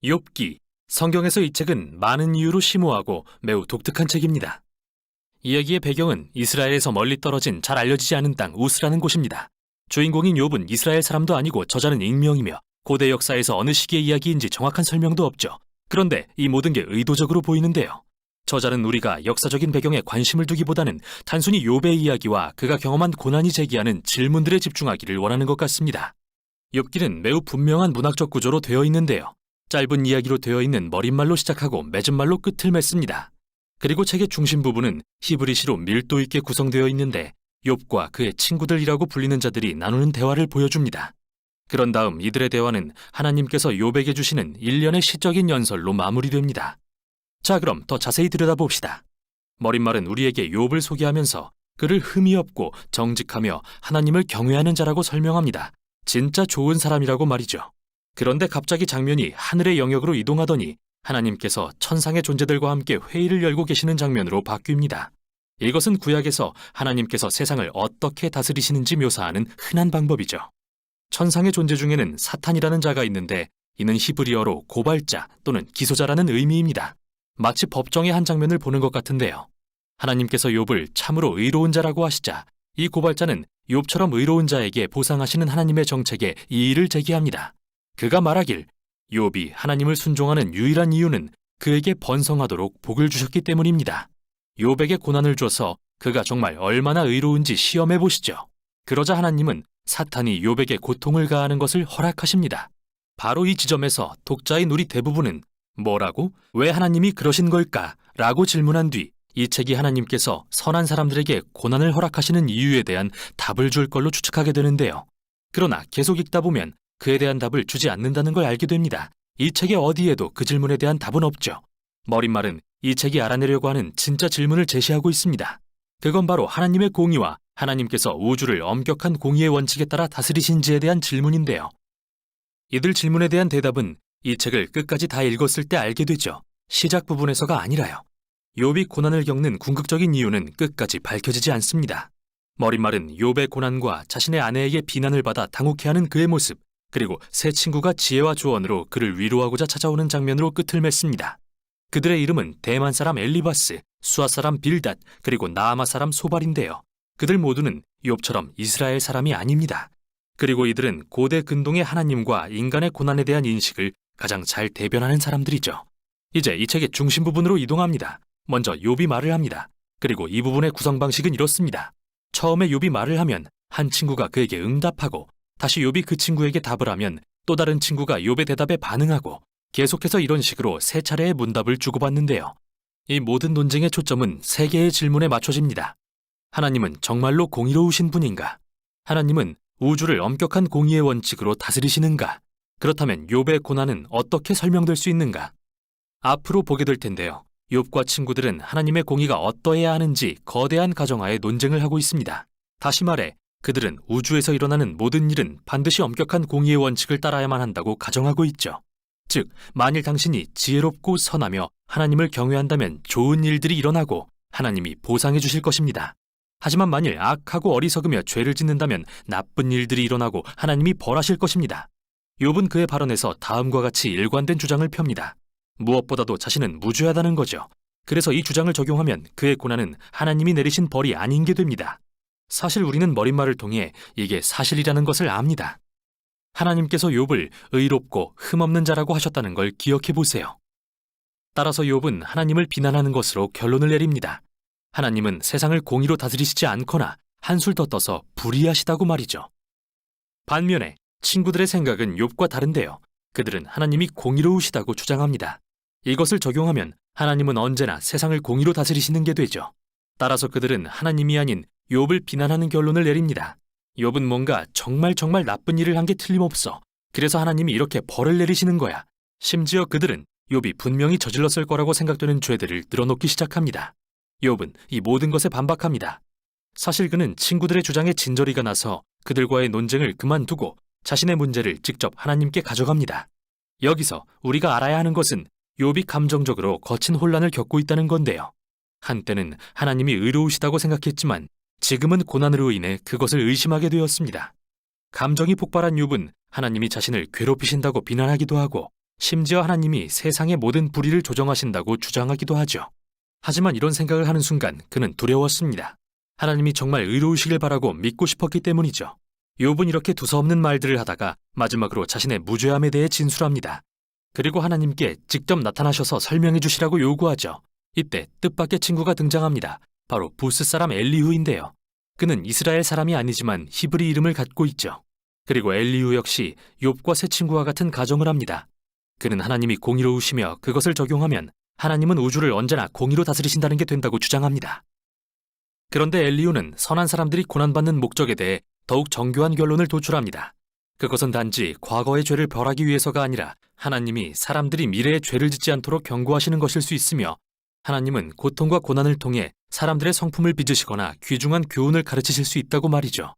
욥기. 성경에서 이 책은 많은 이유로 심오하고 매우 독특한 책입니다. 이야기의 배경은 이스라엘에서 멀리 떨어진 잘 알려지지 않은 땅 우스라는 곳입니다. 주인공인 욥은 이스라엘 사람도 아니고 저자는 익명이며 고대 역사에서 어느 시기의 이야기인지 정확한 설명도 없죠. 그런데 이 모든 게 의도적으로 보이는데요. 저자는 우리가 역사적인 배경에 관심을 두기보다는 단순히 욥의 이야기와 그가 경험한 고난이 제기하는 질문들에 집중하기를 원하는 것 같습니다. 욥기는 매우 분명한 문학적 구조로 되어 있는데요. 짧은 이야기로 되어 있는 머릿말로 시작하고 맺은 말로 끝을 맺습니다. 그리고 책의 중심 부분은 히브리시로 밀도 있게 구성되어 있는데 욥과 그의 친구들이라고 불리는 자들이 나누는 대화를 보여줍니다. 그런 다음 이들의 대화는 하나님께서 욥에게 주시는 일련의 시적인 연설로 마무리됩니다. 자, 그럼 더 자세히 들여다봅시다. 머릿말은 우리에게 욥을 소개하면서 그를 흠이 없고 정직하며 하나님을 경외하는 자라고 설명합니다. 진짜 좋은 사람이라고 말이죠. 그런데 갑자기 장면이 하늘의 영역으로 이동하더니 하나님께서 천상의 존재들과 함께 회의를 열고 계시는 장면으로 바뀝니다. 이것은 구약에서 하나님께서 세상을 어떻게 다스리시는지 묘사하는 흔한 방법이죠. 천상의 존재 중에는 사탄이라는 자가 있는데 이는 히브리어로 고발자 또는 기소자라는 의미입니다. 마치 법정의 한 장면을 보는 것 같은데요. 하나님께서 욥을 참으로 의로운 자라고 하시자 이 고발자는 욥처럼 의로운 자에게 보상하시는 하나님의 정책에 이의를 제기합니다. 그가 말하길 욥이 하나님을 순종하는 유일한 이유는 그에게 번성하도록 복을 주셨기 때문입니다. 욥에게 고난을 줘서 그가 정말 얼마나 의로운지 시험해 보시죠. 그러자 하나님은 사탄이 욥에게 고통을 가하는 것을 허락하십니다. 바로 이 지점에서 독자인 우리 대부분은 뭐라고? 왜 하나님이 그러신 걸까? 라고 질문한 뒤 이 책이 하나님께서 선한 사람들에게 고난을 허락하시는 이유에 대한 답을 줄 걸로 추측하게 되는데요. 그러나 계속 읽다 보면 그에 대한 답을 주지 않는다는 걸 알게 됩니다. 이 책의 어디에도 그 질문에 대한 답은 없죠. 머릿말은 이 책이 알아내려고 하는 진짜 질문을 제시하고 있습니다. 그건 바로 하나님의 공의와 하나님께서 우주를 엄격한 공의의 원칙에 따라 다스리신지에 대한 질문인데요. 이들 질문에 대한 대답은 이 책을 끝까지 다 읽었을 때 알게 되죠. 시작 부분에서가 아니라요. 욥이 고난을 겪는 궁극적인 이유는 끝까지 밝혀지지 않습니다. 머릿말은 욥의 고난과 자신의 아내에게 비난을 받아 당혹해하는 그의 모습, 그리고 새 친구가 지혜와 조언으로 그를 위로하고자 찾아오는 장면으로 끝을 맺습니다. 그들의 이름은 대만 사람 엘리바스, 수아 사람 빌닷, 그리고 나아마 사람 소발인데요. 그들 모두는 욥처럼 이스라엘 사람이 아닙니다. 그리고 이들은 고대 근동의 하나님과 인간의 고난에 대한 인식을 가장 잘 대변하는 사람들이죠. 이제 이 책의 중심 부분으로 이동합니다. 먼저 욥이 말을 합니다. 그리고 이 부분의 구성 방식은 이렇습니다. 처음에 욥이 말을 하면 한 친구가 그에게 응답하고 다시 욥이 그 친구에게 답을 하면 또 다른 친구가 욥의 대답에 반응하고 계속해서 이런 식으로 세 차례의 문답을 주고받는데요. 이 모든 논쟁의 초점은 세 개의 질문에 맞춰집니다. 하나님은 정말로 공의로우신 분인가? 하나님은 우주를 엄격한 공의의 원칙으로 다스리시는가? 그렇다면 욥의 고난은 어떻게 설명될 수 있는가? 앞으로 보게 될 텐데요. 욥과 친구들은 하나님의 공의가 어떠해야 하는지 거대한 가정하에 논쟁을 하고 있습니다. 다시 말해 그들은 우주에서 일어나는 모든 일은 반드시 엄격한 공의의 원칙을 따라야만 한다고 가정하고 있죠. 즉, 만일 당신이 지혜롭고 선하며 하나님을 경외한다면 좋은 일들이 일어나고 하나님이 보상해 주실 것입니다. 하지만 만일 악하고 어리석으며 죄를 짓는다면 나쁜 일들이 일어나고 하나님이 벌하실 것입니다. 욥은 그의 발언에서 다음과 같이 일관된 주장을 펴니다. 무엇보다도 자신은 무죄하다는 거죠. 그래서 이 주장을 적용하면 그의 고난은 하나님이 내리신 벌이 아닌 게 됩니다. 사실 우리는 머릿말을 통해 이게 사실이라는 것을 압니다. 하나님께서 욥을 의롭고 흠없는 자라고 하셨다는 걸 기억해 보세요. 따라서 욥은 하나님을 비난하는 것으로 결론을 내립니다. 하나님은 세상을 공의로 다스리시지 않거나 한술 더 떠서 불의하시다고 말이죠. 반면에 친구들의 생각은 욥과 다른데요. 그들은 하나님이 공의로우시다고 주장합니다. 이것을 적용하면 하나님은 언제나 세상을 공의로 다스리시는 게 되죠. 따라서 그들은 하나님이 아닌 욥을 비난하는 결론을 내립니다. 욥은 뭔가 정말 나쁜 일을 한 게 틀림없어. 그래서 하나님이 이렇게 벌을 내리시는 거야. 심지어 그들은 욥이 분명히 저질렀을 거라고 생각되는 죄들을 늘어놓기 시작합니다. 욥은 이 모든 것에 반박합니다. 사실 그는 친구들의 주장에 진저리가 나서 그들과의 논쟁을 그만두고 자신의 문제를 직접 하나님께 가져갑니다. 여기서 우리가 알아야 하는 것은 욥이 감정적으로 거친 혼란을 겪고 있다는 건데요. 한때는 하나님이 의로우시다고 생각했지만 지금은 고난으로 인해 그것을 의심하게 되었습니다. 감정이 폭발한 욥은 하나님이 자신을 괴롭히신다고 비난하기도 하고 심지어 하나님이 세상의 모든 불의를 조정하신다고 주장하기도 하죠. 하지만 이런 생각을 하는 순간 그는 두려웠습니다. 하나님이 정말 의로우시길 바라고 믿고 싶었기 때문이죠. 욥은 이렇게 두서없는 말들을 하다가 마지막으로 자신의 무죄함에 대해 진술합니다. 그리고 하나님께 직접 나타나셔서 설명해 주시라고 요구하죠. 이때 뜻밖의 친구가 등장합니다. 바로 부스 사람 엘리후인데요. 그는 이스라엘 사람이 아니지만 히브리 이름을 갖고 있죠. 그리고 엘리후 역시 욥과 새 친구와 같은 가정을 합니다. 그는 하나님이 공의로우시며 그것을 적용하면 하나님은 우주를 언제나 공의로 다스리신다는 게 된다고 주장합니다. 그런데 엘리후는 선한 사람들이 고난받는 목적에 대해 더욱 정교한 결론을 도출합니다. 그것은 단지 과거의 죄를 벌하기 위해서가 아니라 하나님이 사람들이 미래의 죄를 짓지 않도록 경고하시는 것일 수 있으며, 하나님은 고통과 고난을 통해 사람들의 성품을 빚으시거나 귀중한 교훈을 가르치실 수 있다고 말이죠.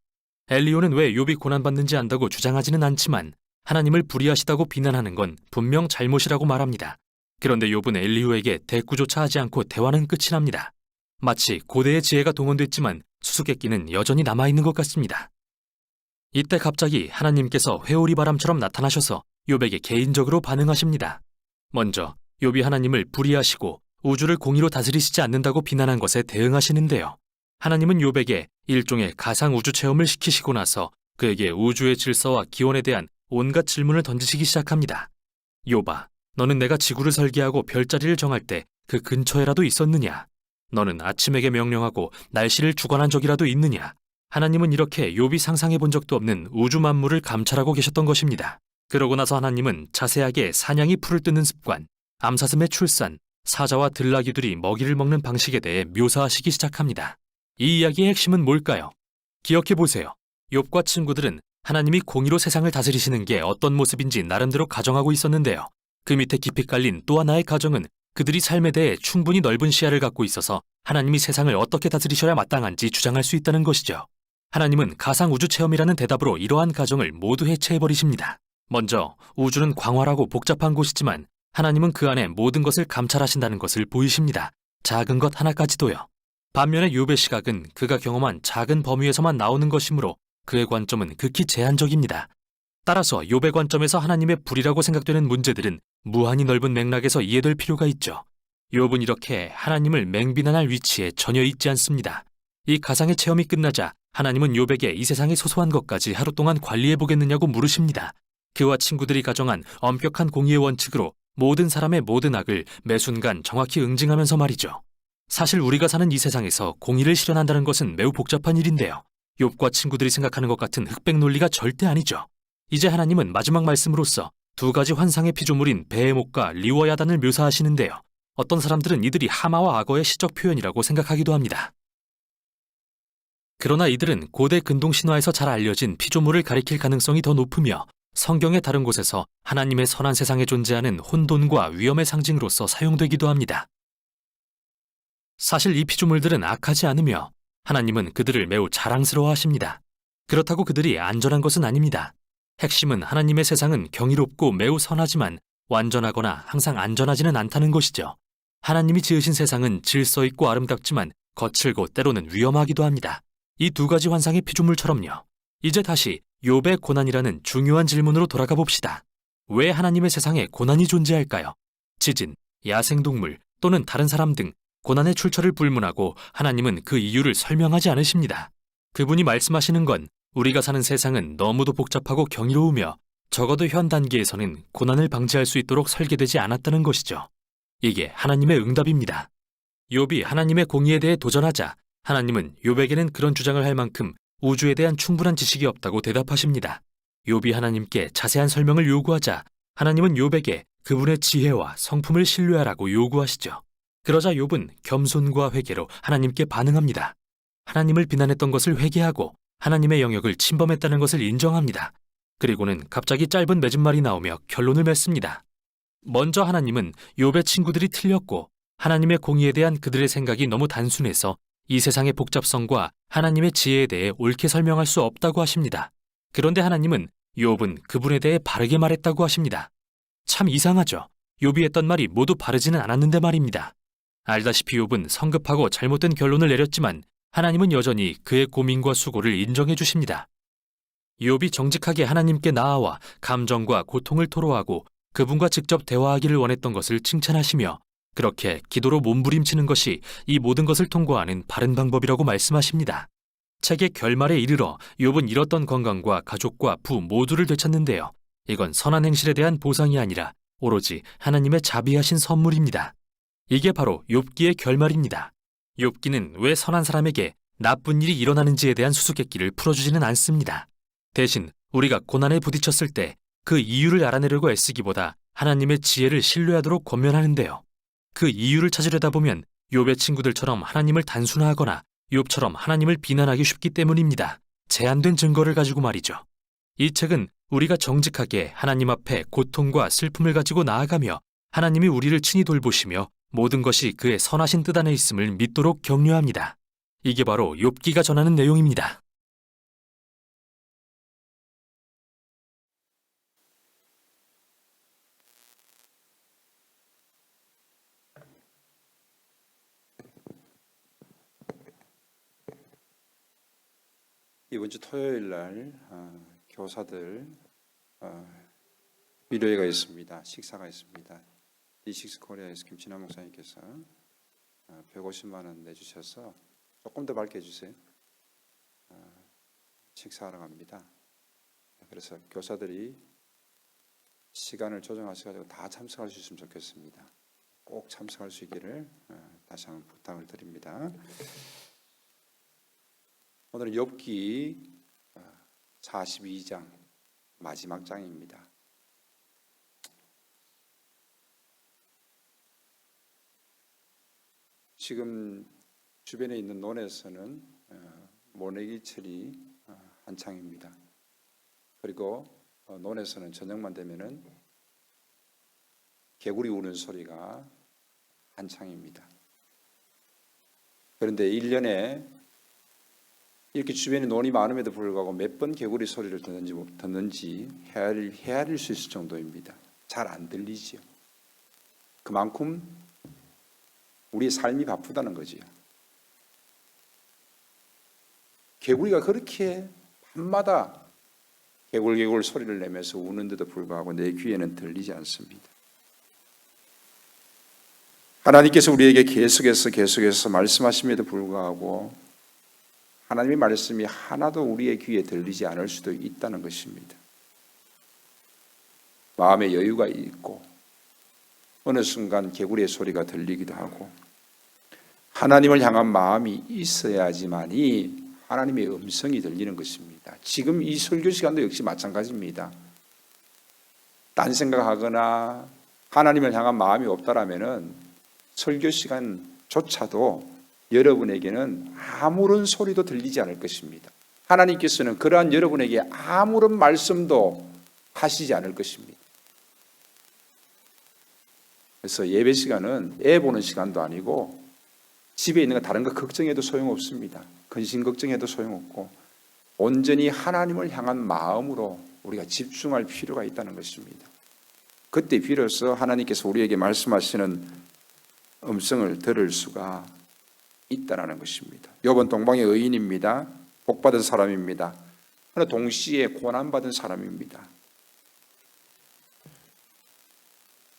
엘리후는 왜 욥이 고난받는지 안다고 주장하지는 않지만 하나님을 불의하시다고 비난하는 건 분명 잘못이라고 말합니다. 그런데 욥은 엘리후에게 대꾸조차 하지 않고 대화는 끝이 납니다. 마치 고대의 지혜가 동원됐지만 수수께끼는 여전히 남아있는 것 같습니다. 이때 갑자기 하나님께서 회오리 바람처럼 나타나셔서 욥에게 개인적으로 반응하십니다. 먼저 욥이 하나님을 불의하시고 우주를 공의로 다스리시지 않는다고 비난한 것에 대응하시는데요. 하나님은 욥에게 일종의 가상 우주 체험을 시키시고 나서 그에게 우주의 질서와 기원에 대한 온갖 질문을 던지시기 시작합니다. 욥아, 너는 내가 지구를 설계하고 별자리를 정할 때 그 근처에라도 있었느냐? 너는 아침에게 명령하고 날씨를 주관한 적이라도 있느냐? 하나님은 이렇게 욥이 상상해 본 적도 없는 우주 만물을 감찰하고 계셨던 것입니다. 그러고 나서 하나님은 자세하게 사냥이 풀을 뜯는 습관, 암사슴의 출산, 사자와 들나귀들이 먹이를 먹는 방식에 대해 묘사하시기 시작합니다. 이 이야기의 핵심은 뭘까요? 기억해 보세요. 욥과 친구들은 하나님이 공의로 세상을 다스리시는 게 어떤 모습인지 나름대로 가정하고 있었는데요. 그 밑에 깊이 깔린 또 하나의 가정은 그들이 삶에 대해 충분히 넓은 시야를 갖고 있어서 하나님이 세상을 어떻게 다스리셔야 마땅한지 주장할 수 있다는 것이죠. 하나님은 가상 우주 체험이라는 대답으로 이러한 가정을 모두 해체해버리십니다. 먼저 우주는 광활하고 복잡한 곳이지만 하나님은 그 안에 모든 것을 감찰하신다는 것을 보이십니다. 작은 것 하나까지도요. 반면에 욥의 시각은 그가 경험한 작은 범위에서만 나오는 것이므로 그의 관점은 극히 제한적입니다. 따라서 욥의 관점에서 하나님의 불이라고 생각되는 문제들은 무한히 넓은 맥락에서 이해될 필요가 있죠. 욥은 이렇게 하나님을 맹비난할 위치에 전혀 있지 않습니다. 이 가상의 체험이 끝나자 하나님은 욥에게 이 세상의 소소한 것까지 하루 동안 관리해보겠느냐고 물으십니다. 그와 친구들이 가정한 엄격한 공의의 원칙으로 모든 사람의 모든 악을 매 순간 정확히 응징하면서 말이죠. 사실 우리가 사는 이 세상에서 공의를 실현한다는 것은 매우 복잡한 일인데요. 욥과 친구들이 생각하는 것 같은 흑백 논리가 절대 아니죠. 이제 하나님은 마지막 말씀으로써 두 가지 환상의 피조물인 베헤못과 리워야단을 묘사하시는데요. 어떤 사람들은 이들이 하마와 악어의 시적 표현이라고 생각하기도 합니다. 그러나 이들은 고대 근동 신화에서 잘 알려진 피조물을 가리킬 가능성이 더 높으며 성경의 다른 곳에서 하나님의 선한 세상에 존재하는 혼돈과 위험의 상징으로서 사용되기도 합니다. 사실 이 피조물들은 악하지 않으며 하나님은 그들을 매우 자랑스러워하십니다. 그렇다고 그들이 안전한 것은 아닙니다. 핵심은 하나님의 세상은 경이롭고 매우 선하지만 완전하거나 항상 안전하지는 않다는 것이죠. 하나님이 지으신 세상은 질서 있고 아름답지만 거칠고 때로는 위험하기도 합니다. 이 두 가지 환상의 피조물처럼요. 이제 다시 욥의 고난이라는 중요한 질문으로 돌아가 봅시다. 왜 하나님의 세상에 고난이 존재할까요? 지진, 야생동물 또는 다른 사람 등 고난의 출처를 불문하고 하나님은 그 이유를 설명하지 않으십니다. 그분이 말씀하시는 건 우리가 사는 세상은 너무도 복잡하고 경이로우며 적어도 현 단계에서는 고난을 방지할 수 있도록 설계되지 않았다는 것이죠. 이게 하나님의 응답입니다. 욥이 하나님의 공의에 대해 도전하자 하나님은 욥에게는 그런 주장을 할 만큼 우주에 대한 충분한 지식이 없다고 대답하십니다. 욥이 하나님께 자세한 설명을 요구하자 하나님은 욥에게 그분의 지혜와 성품을 신뢰하라고 요구하시죠. 그러자 욥은 겸손과 회개로 하나님께 반응합니다. 하나님을 비난했던 것을 회개하고 하나님의 영역을 침범했다는 것을 인정합니다. 그리고는 갑자기 짧은 맺은말이 나오며 결론을 맺습니다. 먼저 하나님은 욥의 친구들이 틀렸고 하나님의 공의에 대한 그들의 생각이 너무 단순해서 이 세상의 복잡성과 하나님의 지혜에 대해 옳게 설명할 수 없다고 하십니다. 그런데 하나님은 욥은 그분에 대해 바르게 말했다고 하십니다. 참 이상하죠. 욥이 했던 말이 모두 바르지는 않았는데 말입니다. 알다시피 욥은 성급하고 잘못된 결론을 내렸지만 하나님은 여전히 그의 고민과 수고를 인정해 주십니다. 욥이 정직하게 하나님께 나아와 감정과 고통을 토로하고 그분과 직접 대화하기를 원했던 것을 칭찬하시며 그렇게 기도로 몸부림치는 것이 이 모든 것을 통과하는 바른 방법이라고 말씀하십니다. 책의 결말에 이르러 욥은 잃었던 건강과 가족과 부 모두를 되찾는데요. 이건 선한 행실에 대한 보상이 아니라 오로지 하나님의 자비하신 선물입니다. 이게 바로 욥기의 결말입니다. 욥기는 왜 선한 사람에게 나쁜 일이 일어나는지에 대한 수수께끼를 풀어주지는 않습니다. 대신 우리가 고난에 부딪혔을 때 그 이유를 알아내려고 애쓰기보다 하나님의 지혜를 신뢰하도록 권면하는데요. 그 이유를 찾으려다 보면 욥의 친구들처럼 하나님을 단순화하거나 욥처럼 하나님을 비난하기 쉽기 때문입니다. 제한된 증거를 가지고 말이죠. 이 책은 우리가 정직하게 하나님 앞에 고통과 슬픔을 가지고 나아가며 하나님이 우리를 친히 돌보시며 모든 것이 그의 선하신 뜻 안에 있음을 믿도록 격려합니다. 이게 바로 욥기가 전하는 내용입니다. 이번 주 토요일 날 교사들 위로회가 있습니다. 식사가 있습니다. D6 코리아에서 김진환 목사님께서 150만 원 내주셔서 조금 더 밝게 해주세요. 식사하러 갑니다. 그래서 교사들이 시간을 조정하셔가지고 다 참석할 수 있으면 좋겠습니다. 꼭 참석할 수 있기를 다시 한번 부탁을 드립니다. 오늘은 욥기 42장 마지막 장입니다. 지금 주변에 있는 논에서는 모내기철이 한창입니다. 그리고 논에서는 저녁만 되면은 개구리 우는 소리가 한창입니다. 그런데 1년에 이렇게 주변에 논이 많음에도 불구하고 몇 번 개구리 소리를 듣는지 헤아릴 수 있을 정도입니다. 잘 안 들리지요. 그만큼 우리의 삶이 바쁘다는 거지요. 개구리가 그렇게 밤마다 개굴개굴 소리를 내면서 우는데도 불구하고 내 귀에는 들리지 않습니다. 하나님께서 우리에게 계속해서 말씀하심에도 불구하고 하나님의 말씀이 하나도 우리의 귀에 들리지 않을 수도 있다는 것입니다. 마음의 여유가 있고 어느 순간 개구리의 소리가 들리기도 하고 하나님을 향한 마음이 있어야지만이 하나님의 음성이 들리는 것입니다. 지금 이 설교 시간도 역시 마찬가지입니다. 딴 생각하거나 하나님을 향한 마음이 없다라면은 설교 시간조차도 여러분에게는 아무런 소리도 들리지 않을 것입니다. 하나님께서는 그러한 여러분에게 아무런 말씀도 하시지 않을 것입니다. 그래서 예배 시간은 애 보는 시간도 아니고 집에 있는 거 다른 거 걱정해도 소용없습니다. 근심 걱정해도 소용없고 온전히 하나님을 향한 마음으로 우리가 집중할 필요가 있다는 것입니다. 그때 비로소 하나님께서 우리에게 말씀하시는 음성을 들을 수가 있다라는 것입니다. 욥은 동방의 의인입니다. 복받은 사람입니다. 그러나 동시에 고난받은 사람입니다.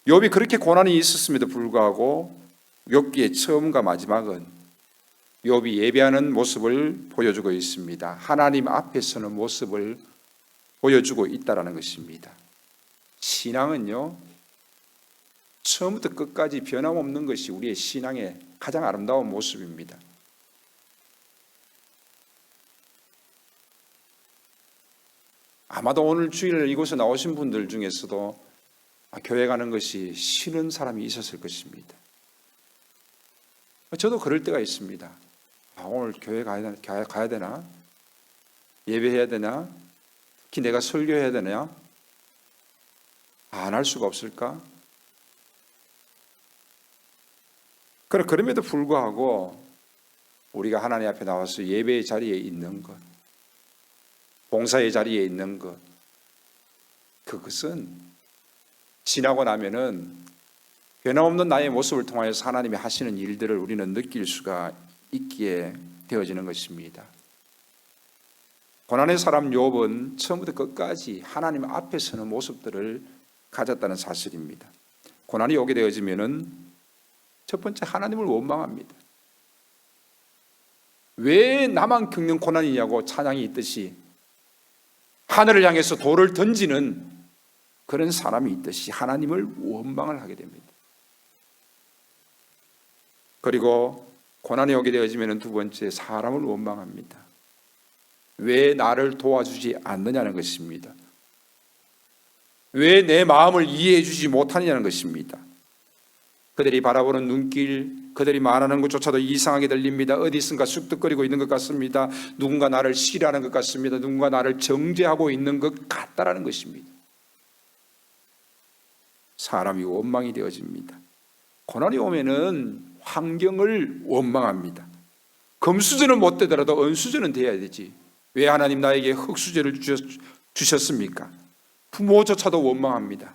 욥이 그렇게 고난이 있었음에도 불구하고 욥기의 처음과 마지막은 욥이 예배하는 모습을 보여주고 있습니다. 하나님 앞에 서는 모습을 보여주고 있다라는 것입니다. 신앙은요, 처음부터 끝까지 변함없는 것이 우리의 신앙의 가장 아름다운 모습입니다. 아마도 오늘 주일 이곳에 나오신 분들 중에서도 교회 가는 것이 싫은 사람이 있었을 것입니다. 저도 그럴 때가 있습니다. 오늘 교회 가야 되나? 예배해야 되나? 특히 내가 설교해야 되나? 안 할 수가 없을까? 그럼에도 불구하고 우리가 하나님 앞에 나와서 예배의 자리에 있는 것, 봉사의 자리에 있는 것, 그것은 지나고 나면은 변함없는 나의 모습을 통하여서 하나님이 하시는 일들을 우리는 느낄 수가 있게 되어지는 것입니다. 고난의 사람 욥은 처음부터 끝까지 하나님 앞에 서는 모습들을 가졌다는 사실입니다. 고난이 오게 되어지면은 첫 번째 하나님을 원망합니다. 왜 나만 겪는 고난이냐고 찬양이 있듯이 하늘을 향해서 돌을 던지는 그런 사람이 있듯이 하나님을 원망을 하게 됩니다. 그리고 고난이 오게 되어지면 두 번째 사람을 원망합니다. 왜 나를 도와주지 않느냐는 것입니다. 왜 내 마음을 이해해 주지 못하느냐는 것입니다. 그들이 바라보는 눈길, 그들이 말하는 것조차도 이상하게 들립니다. 어디선가 쑥득거리고 있는 것 같습니다. 누군가 나를 싫어하는 것 같습니다. 누군가 나를 정죄하고 있는 것 같다라는 것입니다. 사람이 원망이 되어집니다. 고난이 오면은 환경을 원망합니다. 금수저는 못 되더라도 은수저는 돼야 되지. 왜 하나님 나에게 흙수저를 주셨습니까? 부모조차도 원망합니다.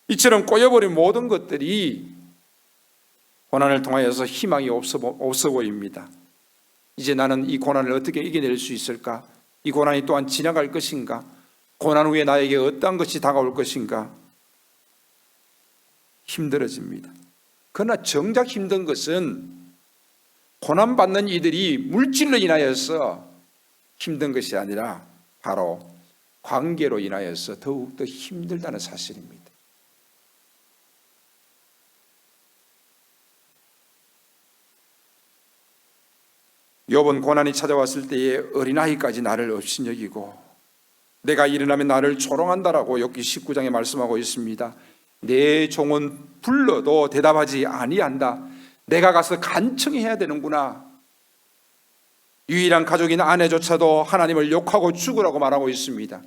이처럼 꼬여버린 모든 것들이 고난을 통하여서 희망이 없어 보입니다. 이제 나는 이 고난을 어떻게 이겨낼 수 있을까? 이 고난이 또한 지나갈 것인가? 고난 후에 나에게 어떠한 것이 다가올 것인가? 힘들어집니다. 그러나 정작 힘든 것은 고난받는 이들이 물질로 인하여서 힘든 것이 아니라 바로 관계로 인하여서 더욱더 힘들다는 사실입니다. 욥은 고난이 찾아왔을 때에 어린아이까지 나를 업신여기고 내가 일어나면 나를 조롱한다라고 욥기 19장에 말씀하고 있습니다. 내 종은 불러도 대답하지 아니한다. 내가 가서 간청해야 되는구나. 유일한 가족인 아내조차도 하나님을 욕하고 죽으라고 말하고 있습니다.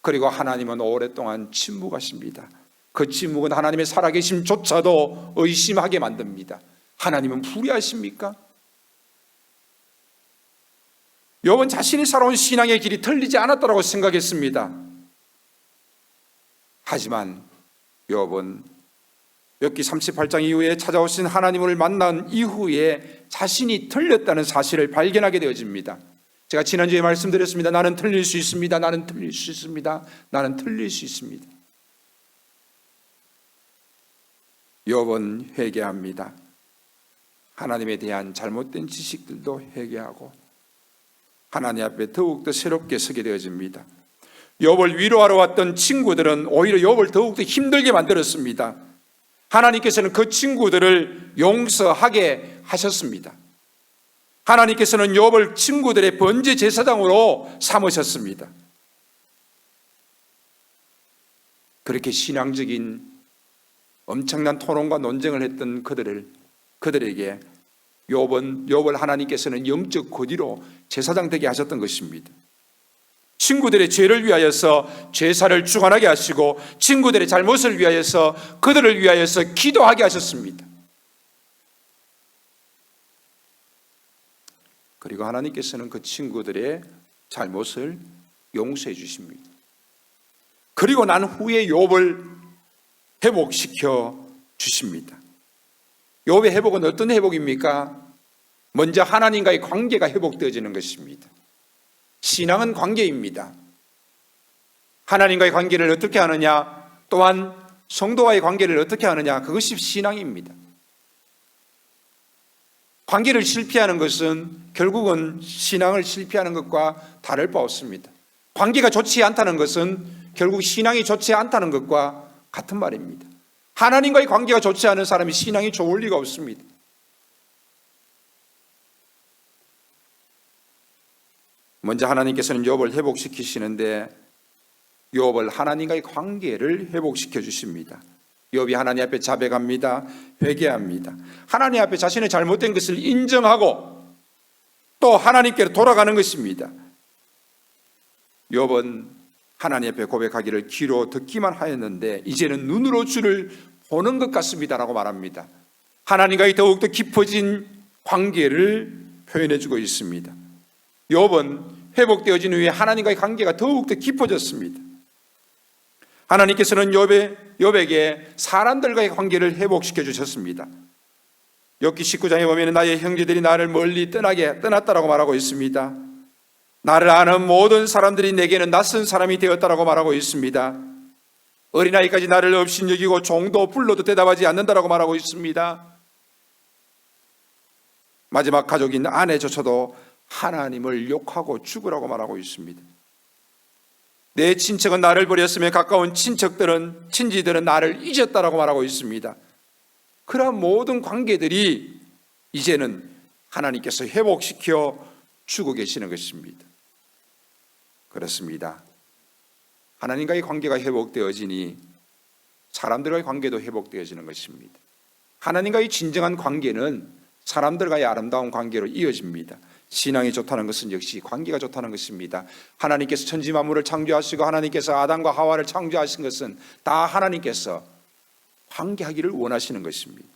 그리고 하나님은 오랫동안 침묵하십니다. 그 침묵은 하나님의 살아계심조차도 의심하게 만듭니다. 하나님은 불의하십니까? 욥은 자신이 살아온 신앙의 길이 틀리지 않았다고 생각했습니다. 하지만 욥은 욥기 38장 이후에 찾아오신 하나님을 만난 이후에 자신이 틀렸다는 사실을 발견하게 되어집니다. 제가 지난주에 말씀드렸습니다. 나는 틀릴 수 있습니다. 나는 틀릴 수 있습니다. 나는 틀릴 수 있습니다. 욥은 회개합니다. 하나님에 대한 잘못된 지식들도 회개하고 하나님 앞에 더욱더 새롭게 서게 되어집니다. 욥을 위로하러 왔던 친구들은 오히려 욥을 더욱더 힘들게 만들었습니다. 하나님께서는 그 친구들을 용서하게 하셨습니다. 하나님께서는 욥을 친구들의 번제 제사장으로 삼으셨습니다. 그렇게 신앙적인 엄청난 토론과 논쟁을 했던 그들에게 욥을 하나님께서는 영적 거지로 제사장 되게 하셨던 것입니다. 친구들의 죄를 위하여서 제사를 주관하게 하시고 친구들의 잘못을 위하여서 그들을 위하여서 기도하게 하셨습니다. 그리고 하나님께서는 그 친구들의 잘못을 용서해 주십니다. 그리고 난 후에 욥을 회복시켜 주십니다. 욥의 회복은 어떤 회복입니까? 먼저 하나님과의 관계가 회복되어지는 것입니다. 신앙은 관계입니다. 하나님과의 관계를 어떻게 하느냐, 또한 성도와의 관계를 어떻게 하느냐, 그것이 신앙입니다. 관계를 실패하는 것은 결국은 신앙을 실패하는 것과 다를 바 없습니다. 관계가 좋지 않다는 것은 결국 신앙이 좋지 않다는 것과 같은 말입니다. 하나님과의 관계가 좋지 않은 사람이 신앙이 좋을 리가 없습니다. 먼저 하나님께서는 욥을 회복시키시는데 욥을 하나님과의 관계를 회복시켜 주십니다. 욥이 하나님 앞에 자백합니다. 회개합니다. 하나님 앞에 자신의 잘못된 것을 인정하고 또 하나님께로 돌아가는 것입니다. 욥은 하나님 앞에 고백하기를 귀로 듣기만 하였는데 이제는 눈으로 주를 보는 것 같습니다라고 말합니다. 하나님과의 더욱더 깊어진 관계를 표현해 주고 있습니다. 욥은 회복되어진 후에 하나님과의 관계가 더욱더 깊어졌습니다. 하나님께서는 욥에게 사람들과의 관계를 회복시켜 주셨습니다. 욥기 19장에 보면 나의 형제들이 나를 멀리 떠났다라고 말하고 있습니다. 나를 아는 모든 사람들이 내게는 낯선 사람이 되었다라고 말하고 있습니다. 어린아이까지 나를 업신여기고 종도 불러도 대답하지 않는다라고 말하고 있습니다. 마지막 가족인 아내조차도 하나님을 욕하고 죽으라고 말하고 있습니다. 내 친척은 나를 버렸으며 가까운 친지들은 나를 잊었다라고 말하고 있습니다. 그러한 모든 관계들이 이제는 하나님께서 회복시켜 주고 계시는 것입니다. 그렇습니다. 하나님과의 관계가 회복되어지니 사람들과의 관계도 회복되어지는 것입니다. 하나님과의 진정한 관계는 사람들과의 아름다운 관계로 이어집니다. 신앙이 좋다는 것은 역시 관계가 좋다는 것입니다. 하나님께서 천지 만물을 창조하시고 하나님께서 아담과 하와를 창조하신 것은 다 하나님께서 관계하기를 원하시는 것입니다.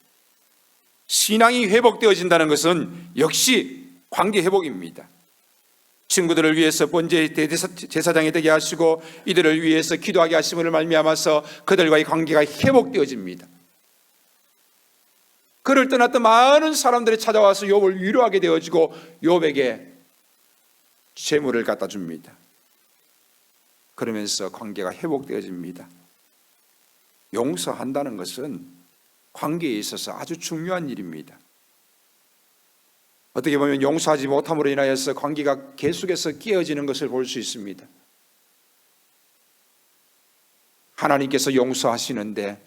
신앙이 회복되어진다는 것은 역시 관계 회복입니다. 친구들을 위해서 번제 제사장이 되게 하시고 이들을 위해서 기도하게 하심을 말미암아서 그들과의 관계가 회복되어집니다. 그를 떠났던 많은 사람들이 찾아와서 욥을 위로하게 되어지고 욥에게 재물을 갖다 줍니다. 그러면서 관계가 회복되어집니다. 용서한다는 것은 관계에 있어서 아주 중요한 일입니다. 어떻게 보면 용서하지 못함으로 인하여서 관계가 계속해서 깨어지는 것을 볼 수 있습니다. 하나님께서 용서하시는데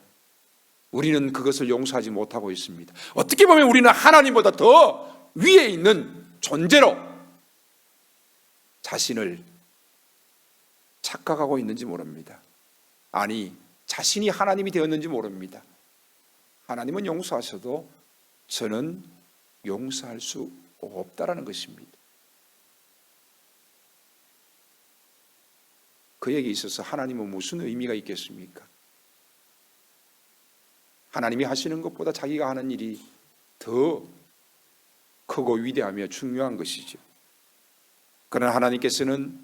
우리는 그것을 용서하지 못하고 있습니다. 어떻게 보면 우리는 하나님보다 더 위에 있는 존재로 자신을 착각하고 있는지 모릅니다. 아니, 자신이 하나님이 되었는지 모릅니다. 하나님은 용서하셔도 저는 용서할 수 없다라는 것입니다. 그에게 있어서 하나님은 무슨 의미가 있겠습니까? 하나님이 하시는 것보다 자기가 하는 일이 더 크고 위대하며 중요한 것이죠. 그러나 하나님께서는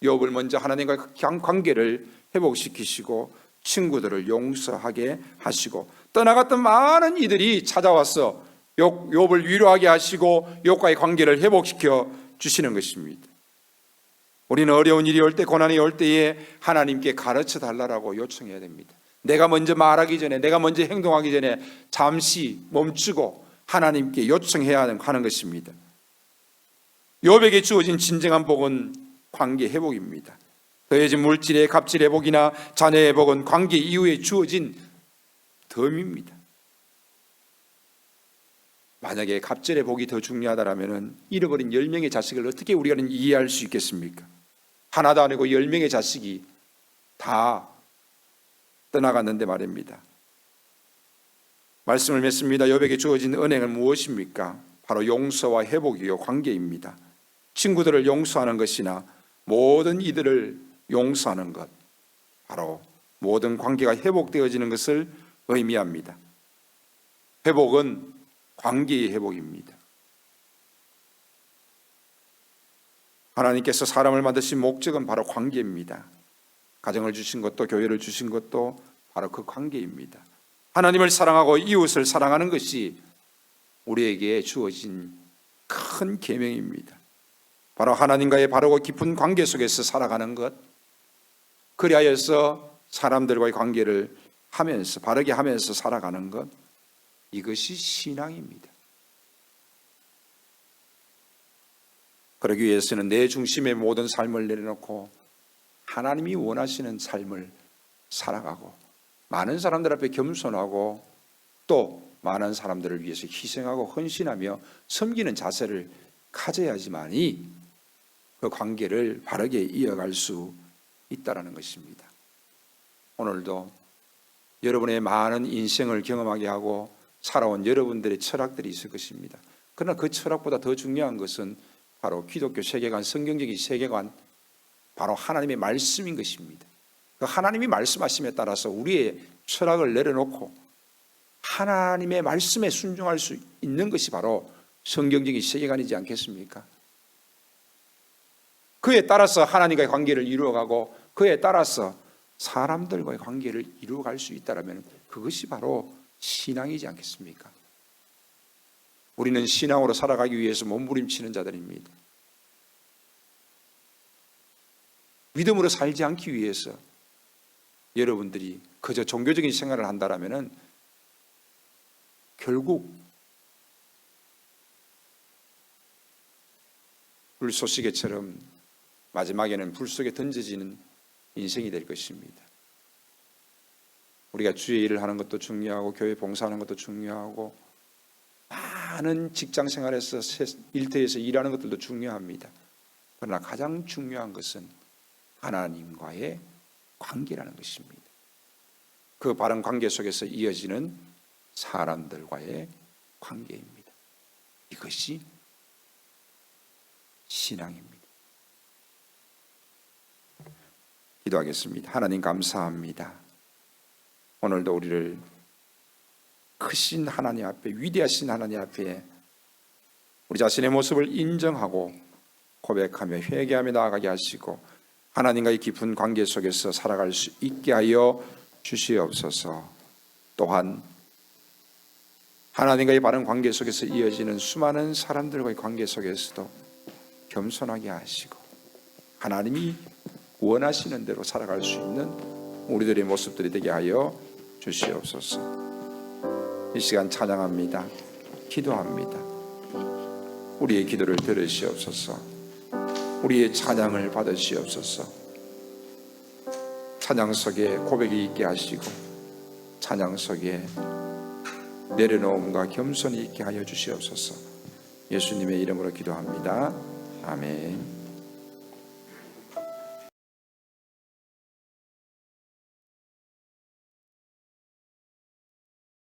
욥을 먼저 하나님과 관계를 회복시키시고 친구들을 용서하게 하시고 떠나갔던 많은 이들이 찾아와서 욥을 위로하게 하시고 욥과의 관계를 회복시켜 주시는 것입니다. 우리는 어려운 일이 올 때, 고난이 올 때에 하나님께 가르쳐 달라고 요청해야 됩니다. 내가 먼저 말하기 전에, 내가 먼저 행동하기 전에 잠시 멈추고 하나님께 요청해야 하는 것입니다. 욥에게 주어진 진정한 복은 관계 회복입니다. 더해진 물질의 갑질 회복이나 자녀의 복은 관계 이후에 주어진 덤입니다. 만약에 갑질의 복이 더 중요하다면 잃어버린 10명의 자식을 어떻게 우리가 이해할 수 있겠습니까? 하나도 아니고 10명의 자식이 다 떠나갔는데 말입니다. 말씀을 맺습니다. 욥에게 주어진 은혜는 무엇입니까? 바로 용서와 회복이요 관계입니다. 친구들을 용서하는 것이나 모든 이들을 용서하는 것, 바로 모든 관계가 회복되어지는 것을 의미합니다. 회복은 관계의 회복입니다. 하나님께서 사람을 만드신 목적은 바로 관계입니다. 가정을 주신 것도 교회를 주신 것도 바로 그 관계입니다. 하나님을 사랑하고 이웃을 사랑하는 것이 우리에게 주어진 큰 계명입니다. 바로 하나님과의 바르고 깊은 관계 속에서 살아가는 것, 그리하여서 사람들과의 관계를 하면서 바르게 하면서 살아가는 것, 이것이 신앙입니다. 그러기 위해서는 내 중심의 모든 삶을 내려놓고 하나님이 원하시는 삶을 살아가고 많은 사람들 앞에 겸손하고 또 많은 사람들을 위해서 희생하고 헌신하며 섬기는 자세를 가져야지만이 그 관계를 바르게 이어갈 수 있다는 것입니다. 오늘도 여러분의 많은 인생을 경험하게 하고 살아온 여러분들의 철학들이 있을 것입니다. 그러나 그 철학보다 더 중요한 것은 바로 기독교 세계관, 성경적인 세계관, 바로 하나님의 말씀인 것입니다. 그 하나님이 말씀하심에 따라서 우리의 철학을 내려놓고 하나님의 말씀에 순종할 수 있는 것이 바로 성경적인 세계관이지 않겠습니까? 그에 따라서 하나님과의 관계를 이루어가고 그에 따라서 사람들과의 관계를 이루어갈 수 있다면 그것이 바로 신앙이지 않겠습니까? 우리는 신앙으로 살아가기 위해서 몸부림치는 자들입니다. 믿음으로 살지 않기 위해서 여러분들이 그저 종교적인 생활을 한다라면은 결국 불쏘시개처럼 마지막에는 불 속에 던져지는 인생이 될 것입니다. 우리가 주의 일을 하는 것도 중요하고 교회 봉사하는 것도 중요하고 많은 직장 생활에서 일터에서 일하는 것들도 중요합니다. 그러나 가장 중요한 것은 하나님과의 관계라는 것입니다. 그 바른 관계 속에서 이어지는 사람들과의 관계입니다. 이것이 신앙입니다. 기도하겠습니다. 하나님 감사합니다. 오늘도 우리를 크신 하나님 앞에, 위대하신 하나님 앞에 우리 자신의 모습을 인정하고 고백하며 회개하며 나아가게 하시고 하나님과의 깊은 관계 속에서 살아갈 수 있게 하여 주시옵소서. 또한 하나님과의 바른 관계 속에서 이어지는 수많은 사람들과의 관계 속에서도 겸손하게 하시고 하나님이 원하시는 대로 살아갈 수 있는 우리들의 모습들이 되게 하여 주시옵소서. 이 시간 찬양합니다. 기도합니다. 우리의 기도를 들으시옵소서. 우리의 찬양을 받으시옵소서. 찬양 속에 고백이 있게 하시고 찬양 속에 내려놓음과 겸손이 있게 하여 주시옵소서. 예수님의 이름으로 기도합니다. 아멘.